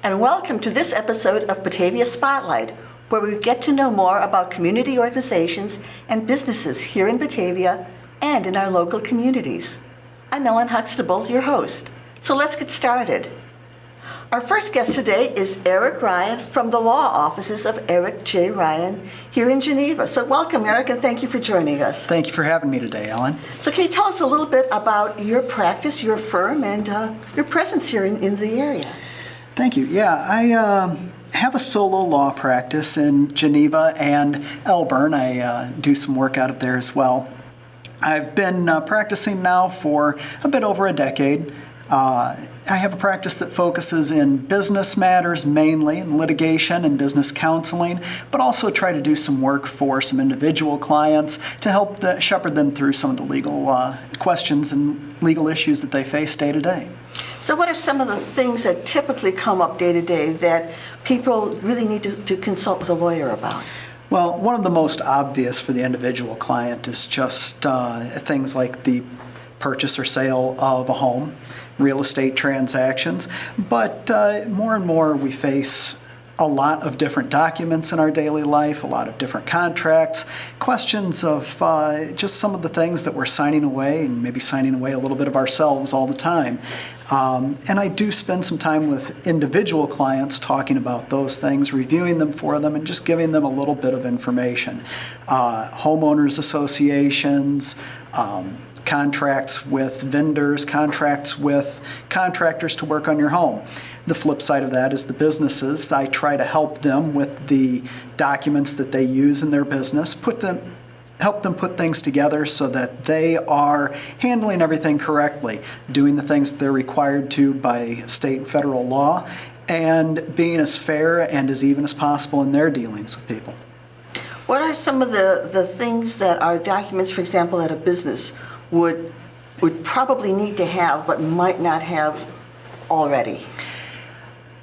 and welcome to this episode of Batavia Spotlight, where we get to know more about community organizations and businesses here in Batavia and in our local communities. I'm Ellen Huxtable, your host. So let's get started. Our first guest today is Eric Ryan from the law offices of Eric J. Ryan here in Geneva. So welcome, Eric, and thank you for joining us. Thank you for having me today, Ellen. So can you tell us a little bit about your practice, your firm, and your presence here in the area? Thank you. Yeah, I have a solo law practice in Geneva and Elburn. I do some work out of there as well. I've been practicing now for a bit over a decade. I have a practice that focuses in business matters mainly, in litigation and business counseling, but also try to do some work for some individual clients to help shepherd them through some of the legal questions and legal issues that they face day to day. So what are some of the things that typically come up day to day that people really need to consult with a lawyer about? Well, one of the most obvious for the individual client is just things like the purchase or sale of a home, real estate transactions, but more and more we face a lot of different documents in our daily life, a lot of different contracts, questions of just some of the things that we're signing away and maybe signing away a little bit of ourselves all the time. And I do spend some time with individual clients talking about those things, reviewing them for them, and just giving them a little bit of information. Homeowners associations, contracts with vendors, contracts with contractors to work on your home. The flip side of that is the businesses. I try to help them with the documents that they use in their business, help them put things together so that they are handling everything correctly, doing the things that they're required to by state and federal law, and being as fair and as even as possible in their dealings with people. What are some of the things that are documents, for example, that a business would probably need to have but might not have already?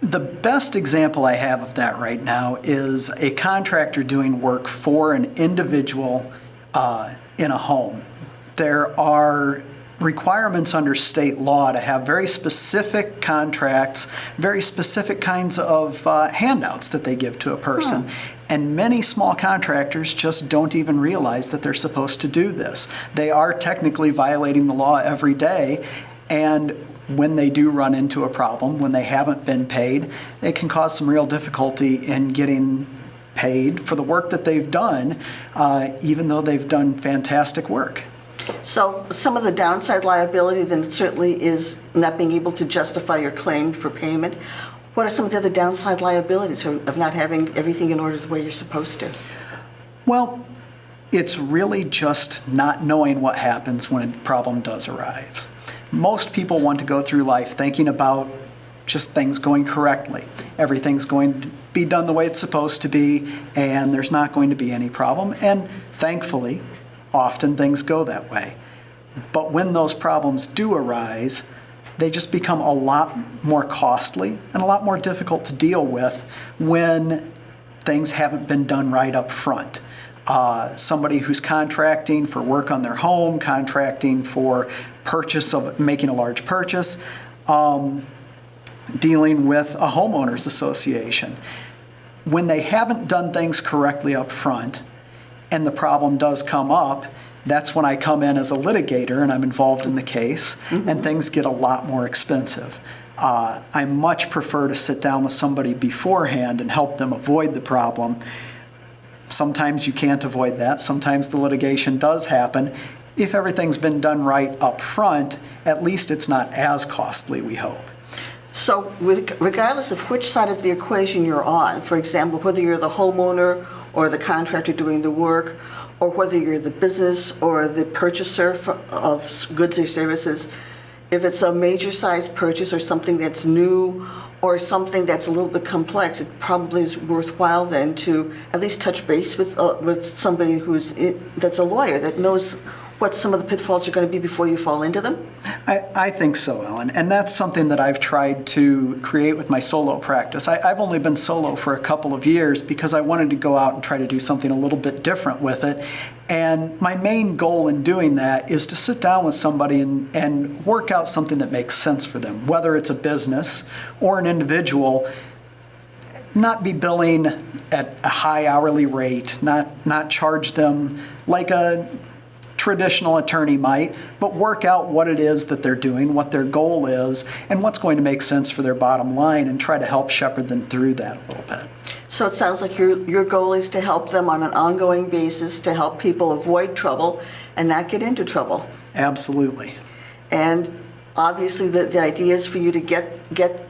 The best example I have of that right now is a contractor doing work for an individual in a home. There are requirements under state law to have very specific contracts, very specific kinds of handouts that they give to a person. And many small contractors just don't even realize that they're supposed to do this. They are technically violating the law every day, and when they do run into a problem, when they haven't been paid, it can cause some real difficulty in getting paid for the work that they've done, even though they've done fantastic work. So some of the downside liability then certainly is not being able to justify your claim for payment. What are some of the other downside liabilities of not having everything in order the way you're supposed to? Well, it's really just not knowing what happens when a problem does arise. Most people want to go through life thinking about just things going correctly. Everything's going to be done the way it's supposed to be, and there's not going to be any problem. And thankfully, often things go that way. But when those problems do arise, they just become a lot more costly and a lot more difficult to deal with when things haven't been done right up front. Somebody who's contracting for work on their home, contracting for making a large purchase, dealing with a homeowners association. When they haven't done things correctly up front and the problem does come up, that's when I come in as a litigator and I'm involved in the case, and things get a lot more expensive. I much prefer to sit down with somebody beforehand and help them avoid the problem. Sometimes you can't avoid that. Sometimes the litigation does happen. If everything's been done right up front, at least it's not as costly, we hope. So regardless of which side of the equation you're on, for example, whether you're the homeowner or the contractor doing the work, or whether you're the business or the purchaser of goods or services, if it's a major size purchase or something that's new or something that's a little bit complex, it probably is worthwhile then to at least touch base with somebody that's a lawyer that knows what some of the pitfalls are going to be before you fall into them? I think so, Ellen, and that's something that I've tried to create with my solo practice. I've only been solo for a couple of years because I wanted to go out and try to do something a little bit different with it. And my main goal in doing that is to sit down with somebody and work out something that makes sense for them, whether it's a business or an individual. not be billing at a high hourly rate, not charge them like a traditional attorney might, but work out what it is that they're doing, what their goal is, and what's going to make sense for their bottom line, and try to help shepherd them through that a little bit. So it sounds like your goal is to help them on an ongoing basis, to help people avoid trouble and not get into trouble. Absolutely. And obviously the idea is for you to get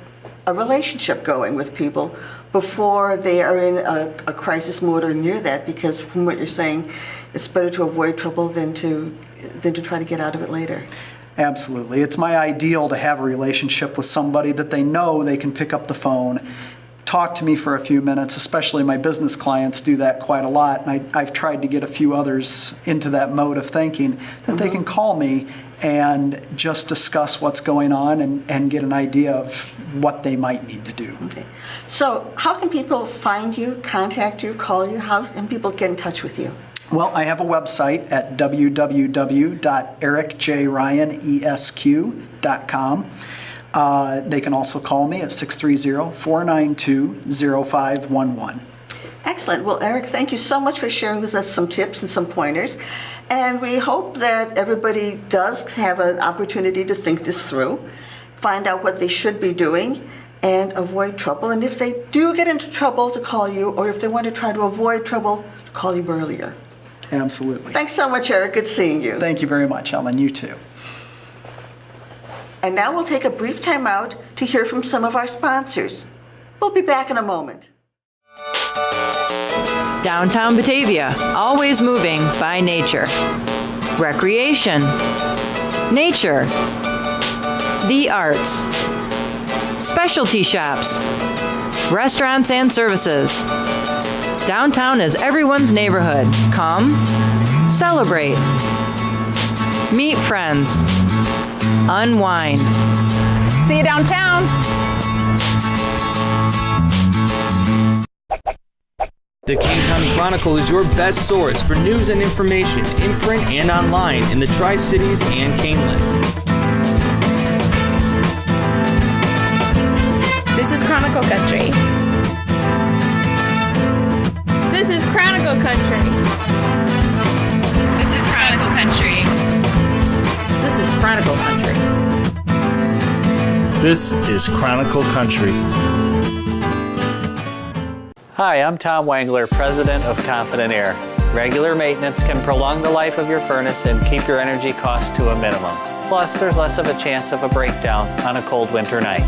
a relationship going with people before they are in a crisis mode or near that, because from what you're saying, it's better to avoid trouble than to try to get out of it later. Absolutely. It's my ideal to have a relationship with somebody that they know they can pick up the phone, talk to me for a few minutes. Especially my business clients do that quite a lot, and I've tried to get a few others into that mode of thinking that they can call me and just discuss what's going on and get an idea of what they might need to do. Okay. So how can people find you, contact you, call you? How can people get in touch with you? Well, I have a website at www.ericjryanesq.com. They can also call me at 630-492-0511. Excellent. Well, Eric, thank you so much for sharing with us some tips and some pointers. And we hope that everybody does have an opportunity to think this through, find out what they should be doing, and avoid trouble. And if they do get into trouble, to call you, or if they want to try to avoid trouble, to call you earlier. Absolutely. Thanks so much, Eric. Good seeing you. Thank you very much, Ellen. You too. And now we'll take a brief time out to hear from some of our sponsors. We'll be back in a moment. Downtown Batavia, always moving by nature. Recreation. Nature. The arts. Specialty shops. Restaurants and services. Downtown is everyone's neighborhood. Come, celebrate. Meet friends. Unwind. See you downtown. The King County Chronicle is your best source for news and information in print and online in the Tri-Cities and Caneland. This is Chronicle Country. This is Chronicle Country. This is Chronicle Country. This is Chronicle Country. This is Chronicle Country. Hi, I'm Tom Wangler, President of Confident Air. Regular maintenance can prolong the life of your furnace and keep your energy costs to a minimum. Plus, there's less of a chance of a breakdown on a cold winter night.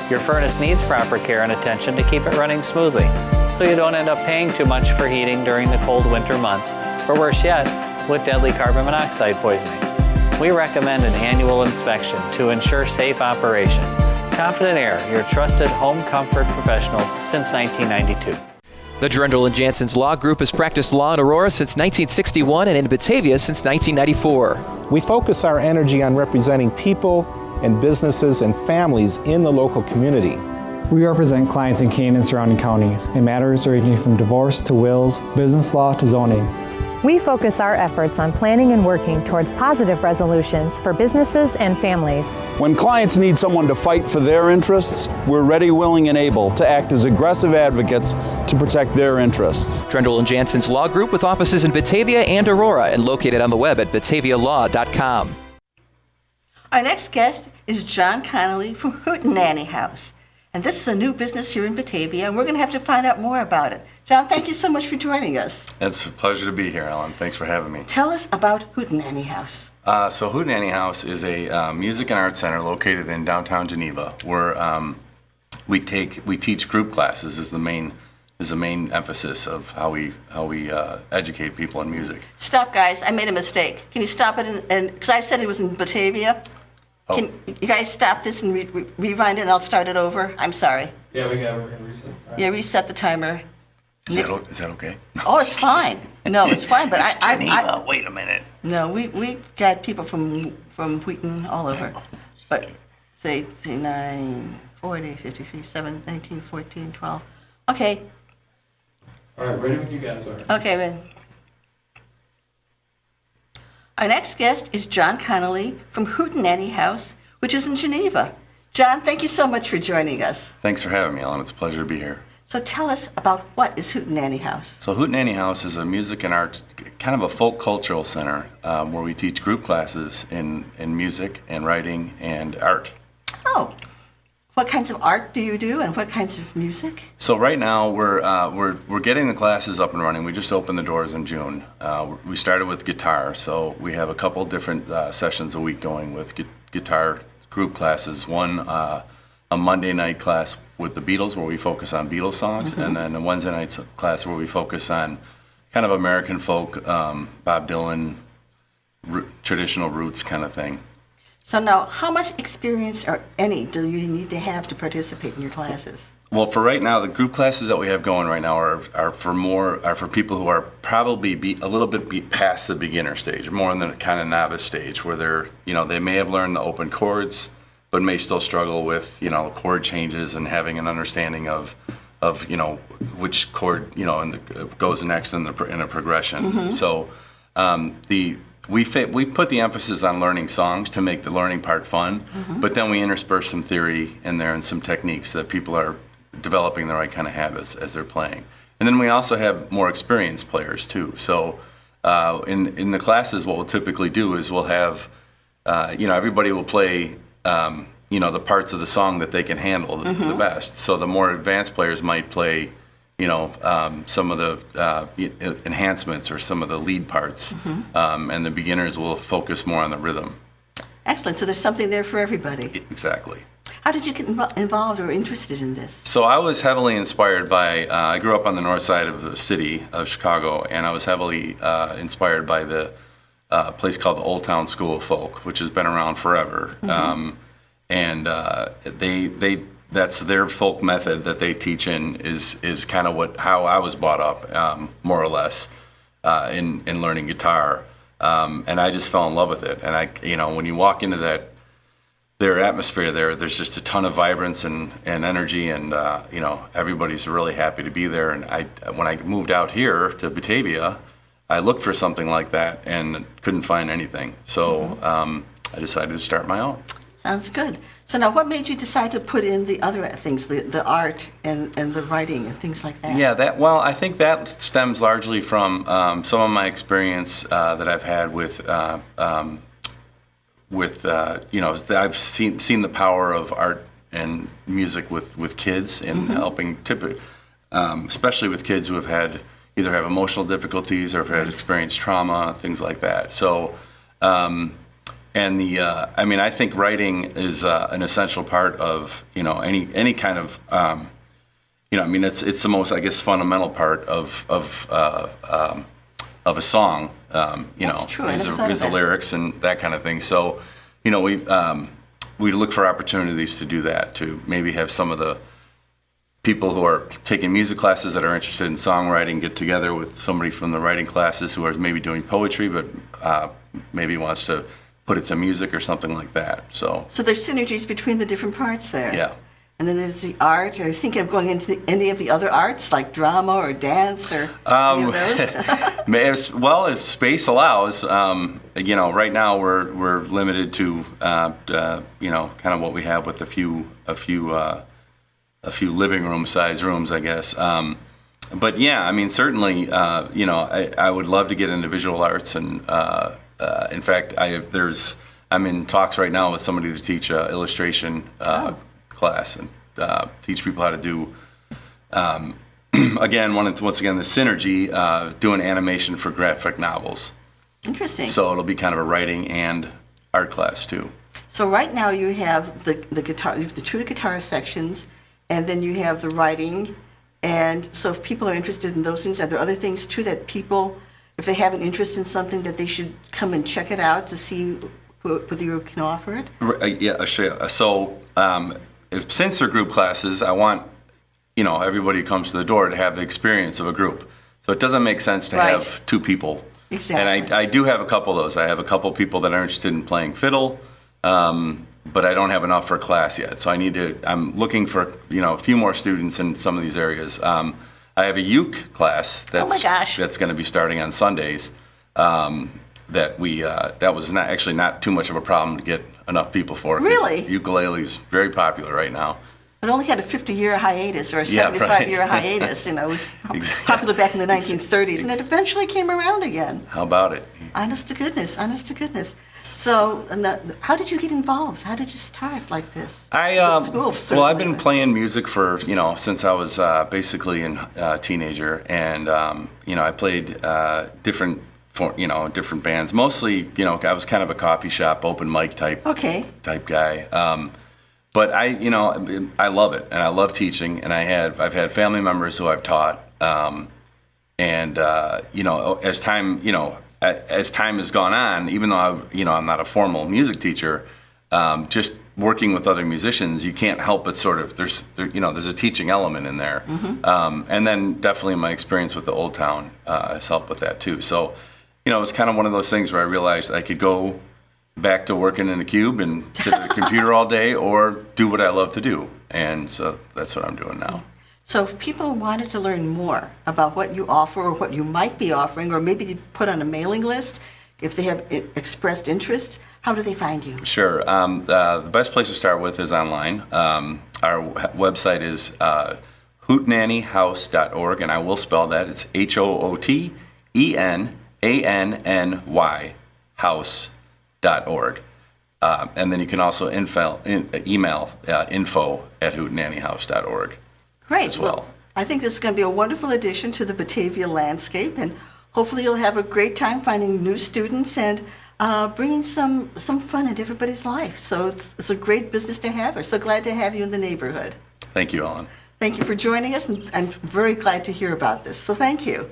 Your furnace needs proper care and attention to keep it running smoothly, so you don't end up paying too much for heating during the cold winter months, or worse yet, with deadly carbon monoxide poisoning. We recommend an annual inspection to ensure safe operation. Confident Air, your trusted home comfort professionals since 1992. The Drendel & Jansen's Law Group has practiced law in Aurora since 1961 and in Batavia since 1994. We focus our energy on representing people and businesses and families in the local community. We represent clients in Kane and surrounding counties in matters ranging from divorce to wills, business law to zoning. We focus our efforts on planning and working towards positive resolutions for businesses and families. When clients need someone to fight for their interests, we're ready, willing, and able to act as aggressive advocates to protect their interests. Drendel & Jansen's Law Group with offices in Batavia and Aurora and located on the web at batavialaw.com. Our next guest is John Connolly from Hootenanny House. And this is a new business here in Batavia, and we're going to have to find out more about it. John, thank you so much for joining us. It's a pleasure to be here, Ellen. Thanks for having me. Tell us about Hootenanny House. So Hootenanny House is a music and art center located in downtown Geneva, where we teach group classes is the main emphasis of how we educate people in music. Stop, guys! I made a mistake. Can you stop it? And because I said it was in Batavia. Oh. Can you guys stop this and rewind it, and I'll start it over? I'm sorry. Yeah, we're gonna reset the timer. Yeah, reset the timer. Is that okay? No. Oh, it's fine. No, it's fine. But it's Geneva. Wait a minute. No, we got people from Wheaton all over. But say 9, 40, 53, 7, 19, 14, 12. Okay. All right, ready when you guys are. Okay, ready. Our next guest is John Connolly from Hootenanny House, which is in Geneva. John, thank you so much for joining us. Thanks for having me, Ellen. It's a pleasure to be here. So tell us about what is Hootenanny House. So Hootenanny House is a music and arts, kind of a folk cultural center where we teach group classes in music and writing and art. Oh, what kinds of art do you do, and what kinds of music? So right now we're getting the classes up and running. We just opened the doors in June. We started with guitar, so we have a couple different sessions a week going with guitar group classes. One a Monday night class with the Beatles where we focus on Beatles songs, and then a Wednesday night class where we focus on kind of American folk, Bob Dylan, traditional roots kind of thing. So now, how much experience, or any, do you need to have to participate in your classes? Well, for right now, the group classes that we have going right now are for people who are probably a little bit past the beginner stage, more in the kind of novice stage, where they may have learned the open chords, but may still struggle with chord changes and having an understanding of which chord goes next in a progression. So we put the emphasis on learning songs to make the learning part fun, but then we intersperse some theory in there and some techniques so that people are developing the right kind of habits as they're playing. And then we also have more experienced players too. So in the classes, what we'll typically do is we'll have everybody will play the parts of the song that they can handle the best. So the more advanced players might play some of the enhancements or some of the lead parts, and the beginners will focus more on the rhythm. Excellent. So there's something there for everybody. Exactly. How did you get involved or interested in this? So I was heavily inspired by, I grew up on the north side of the city of Chicago, and I was heavily inspired by the place called the Old Town School of Folk, which has been around forever. And that's their folk method that they teach in is kind of how I was brought up, more or less, in learning guitar. And I just fell in love with it. And when you walk into their atmosphere there's just a ton of vibrance and energy, and everybody's really happy to be there. And when I moved out here to Batavia, I looked for something like that and couldn't find anything. So I decided to start my own. Sounds good. So now, what made you decide to put in the other things, the art and the writing and things like that? Yeah, I think that stems largely from some of my experience that I've had I've seen the power of art and music with kids in helping, especially with kids who have either have emotional difficulties or have had experienced trauma, things like that. So. I think writing is an essential part of any kind of it's the most, I guess, fundamental part of a song. Is the lyrics and that kind of thing. So we look for opportunities to do that, to maybe have some of the people who are taking music classes that are interested in songwriting get together with somebody from the writing classes who are maybe doing poetry but maybe wants to put it to music or something like that. So there's synergies between the different parts there. Yeah. And then there's the art. Are you thinking of going into any of the other arts, like drama or dance or any of those? Well, if space allows. Right now we're limited to kind of what we have with a few living room size rooms, I guess. But yeah, certainly, I would love to get into visual arts, and in fact, I'm in talks right now with somebody to teach an illustration class and teach people how to do, once again, the synergy, doing animation for graphic novels. Interesting. So it'll be kind of a writing and art class too. So right now you have the guitar, you have the true guitar sections, and then you have the writing. And so if people are interested in those things, are there other things too that people, if they have an interest in something, that they should come and check it out to see whether you can offer it? Yeah, sure. So since they're group classes, I want everybody who comes to the door to have the experience of a group. So it doesn't make sense to have two people. Exactly. And I do have a couple of those. I have a couple of people that are interested in playing fiddle, but I don't have enough for a class yet. So I'm looking for a few more students in some of these areas. I have a uke class that's going to be starting on Sundays. That was not too much of a problem to get enough people for. Really? Ukulele is very popular right now. It only had a 50-year hiatus or a Yeah, 75-year right. hiatus. You know, it was Exactly. popular back in the 1930s, and it eventually came around again. How about it? Honest to goodness, honest to goodness. So, how did you get involved? How did you start like this? The school, Well, I've certainly, been but- playing music for, since I was basically a teenager, and I played different bands. Mostly, I was kind of a coffee shop, open mic type guy. But I love it, and I love teaching, and I've had family members who I've taught, as time has gone on, even though I'm not a formal music teacher, just working with other musicians, you can't help but sort of there's a teaching element in there, and then definitely my experience with the Old Town has helped with that too. So, it was kind of one of those things where I realized I could go back to working in a cube and sit at a computer all day, or do what I love to do, and so that's what I'm doing now. So if people wanted to learn more about what you offer or what you might be offering, or maybe you put on a mailing list, if they have expressed interest, how do they find you? Sure. The best place to start with is online. Our website is hootenannyhouse.org, and I will spell that. It's HOOTENANNY house.org. And then you can also email info@hootenannyhouse.org. Great. as well. I think this is going to be a wonderful addition to the Batavia landscape, and hopefully you'll have a great time finding new students and bringing some fun into everybody's life. So it's a great business to have. We're so glad to have you in the neighborhood. Thank you, Ellen. Thank you for joining us, and I'm very glad to hear about this. So thank you.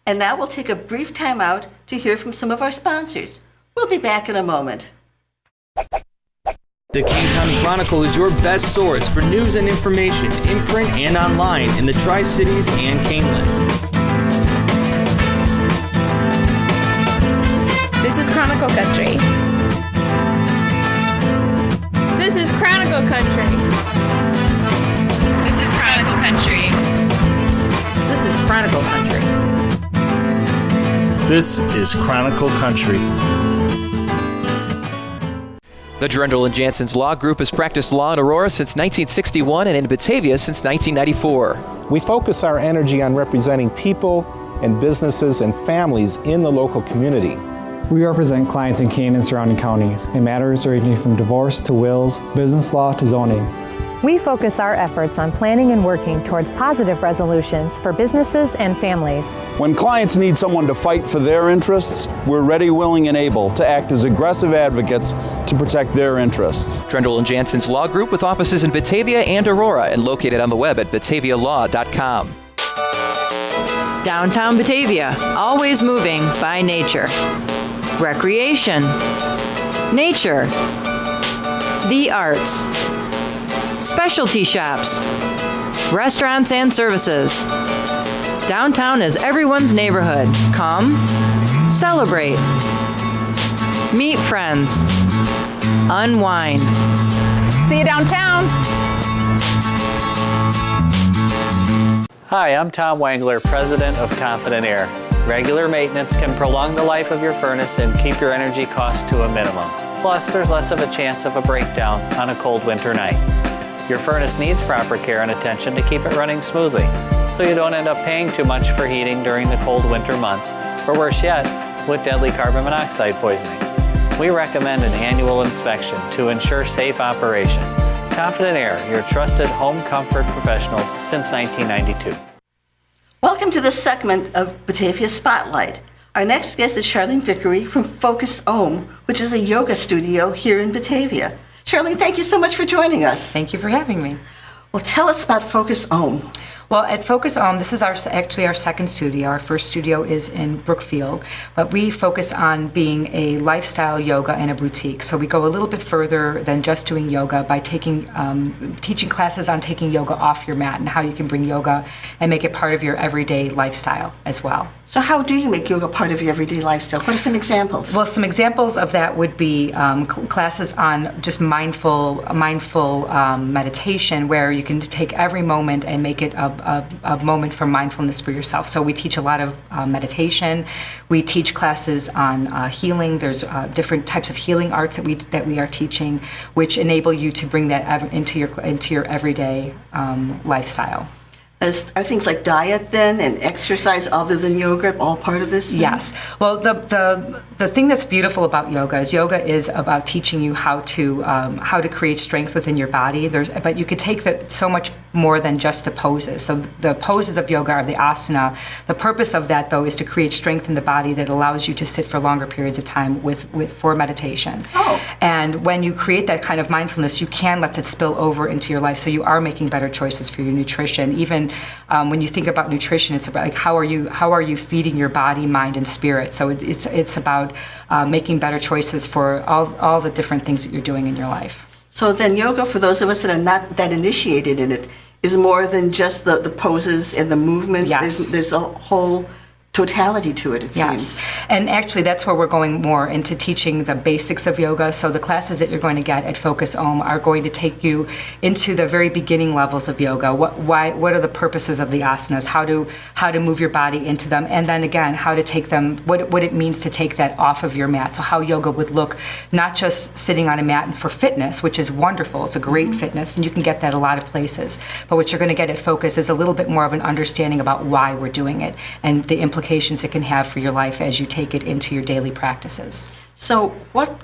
And now we'll take a brief time out to hear from some of our sponsors. We'll be back in a moment. The King County Chronicle is your best source for news and information in print and online in the Tri-Cities and Caneland. This is Chronicle Country. This is Chronicle Country. This is Chronicle Country. This is Chronicle Country. This is Chronicle Country. The Drendel and Jansen's Law Group has practiced law in Aurora since 1961 and in Batavia since 1994. We focus our energy on representing people and businesses and families in the local community. We represent clients in Keene and surrounding counties in matters ranging from divorce to wills, business law to zoning. We focus our efforts on planning and working towards positive resolutions for businesses and families. When clients need someone to fight for their interests, we're ready, willing, and able to act as aggressive advocates to protect their interests. Drendel and Jansen's Law Group with offices in Batavia and Aurora and located on the web at batavialaw.com. Downtown Batavia, always moving by nature. Recreation. Nature. The arts. Specialty shops. Restaurants and services. Downtown is everyone's neighborhood. Come, celebrate, meet friends, unwind. See you downtown. Hi, I'm Tom Wangler, President of Confident Air. Regular maintenance can prolong the life of your furnace and keep your energy costs to a minimum. Plus, there's less of a chance of a breakdown on a cold winter night. Your furnace needs proper care and attention to keep it running smoothly, so you don't end up paying too much for heating during the cold winter months, or worse yet, with deadly carbon monoxide poisoning. We recommend an annual inspection to ensure safe operation. Confident Air, your trusted home comfort professionals since 1992. Welcome to this segment of Batavia Spotlight. Our next guest is Charlene Vickery from Focus Om, which is a yoga studio here in Batavia. Charlene, thank you so much for joining us. Thank you for having me. Well, tell us about Focus Om. Well, at Focus Om, this is actually our second studio. Our first studio is in Brookfield, but we focus on being a lifestyle yoga and a boutique. So we go a little bit further than just doing yoga by teaching classes on taking yoga off your mat and how you can bring yoga and make it part of your everyday lifestyle as well. So how do you make yoga part of your everyday lifestyle? What are some examples? Well, some examples of that would be classes on just mindful meditation, where you can take every moment and make it a a moment for mindfulness for yourself. So we teach a lot of meditation. We teach classes on healing. There's different types of healing arts that we are teaching, which enable you to bring that into your everyday lifestyle. Are things like diet then and exercise other than yoga all part of this thing? Yes. Well, the thing that's beautiful about yoga is about teaching you how to create strength within your body. But you could take so much more than just the poses. So the poses of yoga are the asana. The purpose of that, though, is to create strength in the body that allows you to sit for longer periods of time for meditation. Oh. And when you create that kind of mindfulness, you can let that spill over into your life. So you are making better choices for your nutrition. Even when you think about nutrition, it's about like how are you feeding your body, mind, and spirit. So it's about making better choices for all the different things that you're doing in your life. So then yoga, for those of us that are not that initiated in it, is more than just the poses and the movements. Yes. There's a whole totality to it, it yes. seems. And actually that's where we're going more into teaching the basics of yoga. So the classes that you're going to get at Focus Om are going to take you into the very beginning levels of yoga. What are the purposes of the asanas? How to move your body into them, and then again how to take them, what it means to take that off of your mat. So how yoga would look, not just sitting on a mat and for fitness, which is wonderful. It's a great fitness, and you can get that a lot of places. But what you're going to get at Focus is a little bit more of an understanding about why we're doing it and the implications it can have for your life as you take it into your daily practices. So what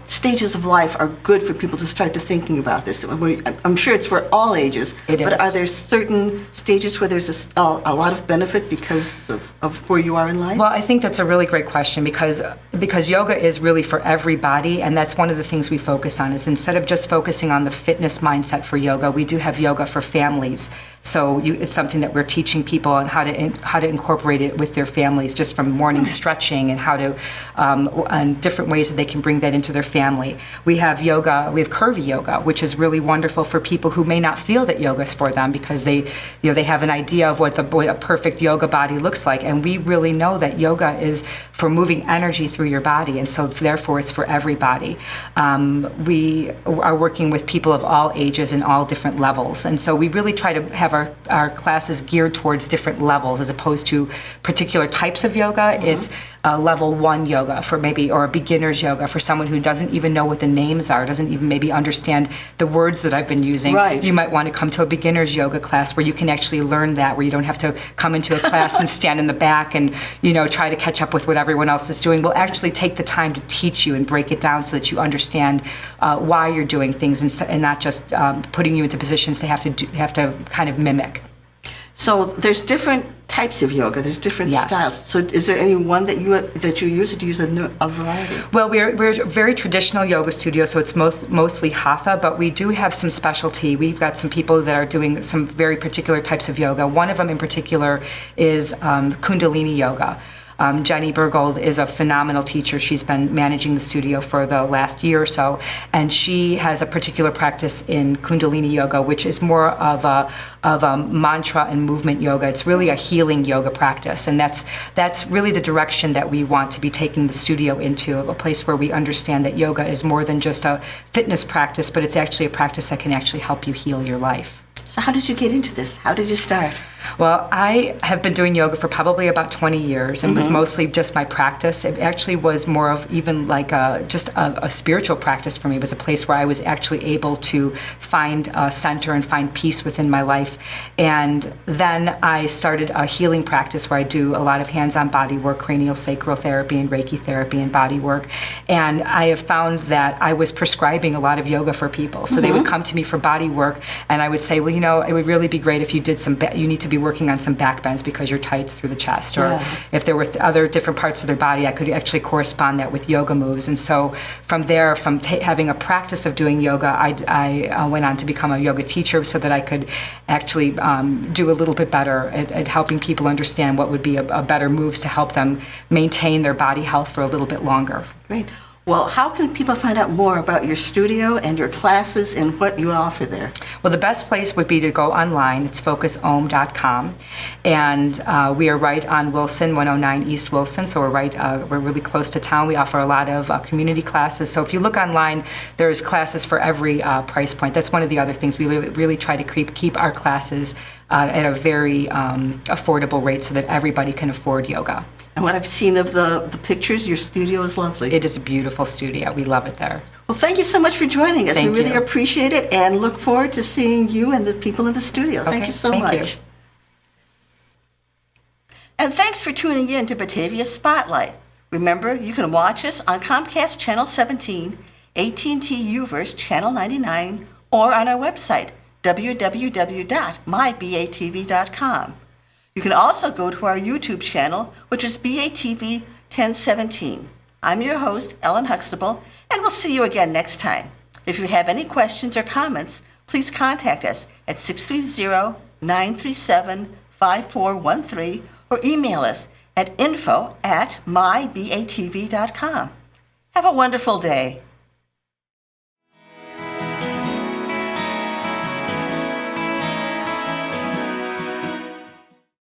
stages of life are good for people to start to thinking about this? I'm sure it's for all ages, but are there certain stages where there's a lot of benefit because of where you are in life? Well, I think that's a really great question because yoga is really for everybody, and that's one of the things we focus on is instead of just focusing on the fitness mindset for yoga, we do have yoga for families. So it's something that we're teaching people on how to incorporate it with their families, just from morning stretching and how to and different ways that they can bring that into their family. We have curvy yoga, which is really wonderful for people who may not feel that yoga is for them because they have an idea of what a perfect yoga body looks like, and we really know that yoga is for moving energy through your body, and so therefore it's for everybody. We are working with people of all ages and all different levels, and so we really try to have our classes geared towards different levels as opposed to particular types of yoga. It's level 1 yoga or a beginner's yoga for someone who doesn't even know what the names are, doesn't even maybe understand the words that I've been using. Right. You might want to come to a beginner's yoga class where you can actually learn that, where you don't have to come into a class and stand in the back and try to catch up with what everyone else is doing. We'll actually take the time to teach you and break it down so that you understand why you're doing things and not just putting you into positions to have to kind of mimic. So there's different types of yoga. There's different styles. So is there any one that you use, or do you use a variety? Well, we're a very traditional yoga studio, so it's mostly hatha, but we do have some specialty. We've got some people that are doing some very particular types of yoga. One of them in particular is Kundalini yoga. Jenny Bergold is a phenomenal teacher. She's been managing the studio for the last year or so, and she has a particular practice in Kundalini yoga, which is more of a mantra and movement yoga. It's really a healing yoga practice, and that's really the direction that we want to be taking the studio into, a place where we understand that yoga is more than just a fitness practice, but it's actually a practice that can actually help you heal your life. So how did you get into this? How did you start? Well, I have been doing yoga for probably about 20 years, and it was mostly just my practice. It actually was more of even like just a spiritual practice for me. It was a place where I was actually able to find a center and find peace within my life. And then I started a healing practice where I do a lot of hands-on body work, cranial sacral therapy and Reiki therapy and body work. And I have found that I was prescribing a lot of yoga for people. So they would come to me for body work, and I would say, well, it would really be great if you did you need to be working on some back bends because you're tight through the chest, or if there were other different parts of their body, I could actually correspond that with yoga moves. And so from there, having a practice of doing yoga, I went on to become a yoga teacher so that I could actually do a little bit better at helping people understand what would be a better moves to help them maintain their body health for a little bit longer. Great. Well, how can people find out more about your studio and your classes and what you offer there? Well, the best place would be to go online. It's focusohm.com. And we are right on Wilson, 109 East Wilson, so we're really close to town. We offer a lot of community classes. So if you look online, there's classes for every price point. That's one of the other things. We really try to keep our classes at a very affordable rate so that everybody can afford yoga. And what I've seen of the pictures, your studio is lovely. It is a beautiful studio. We love it there. Well, thank you so much for joining us. Thank we really you. appreciate it and look forward to seeing you and the people in the studio. Thank Okay, you so thank much. you. And thanks for tuning in to Batavia Spotlight. Remember, you can watch us on Comcast Channel 17, AT&T UVerse Channel 99, or on our website, www.mybatv.com. You can also go to our YouTube channel, which is BATV 1017. I'm your host, Ellen Huxtable, and we'll see you again next time. If you have any questions or comments, please contact us at 630-937-5413 or email us at info@mybatv.com. Have a wonderful day.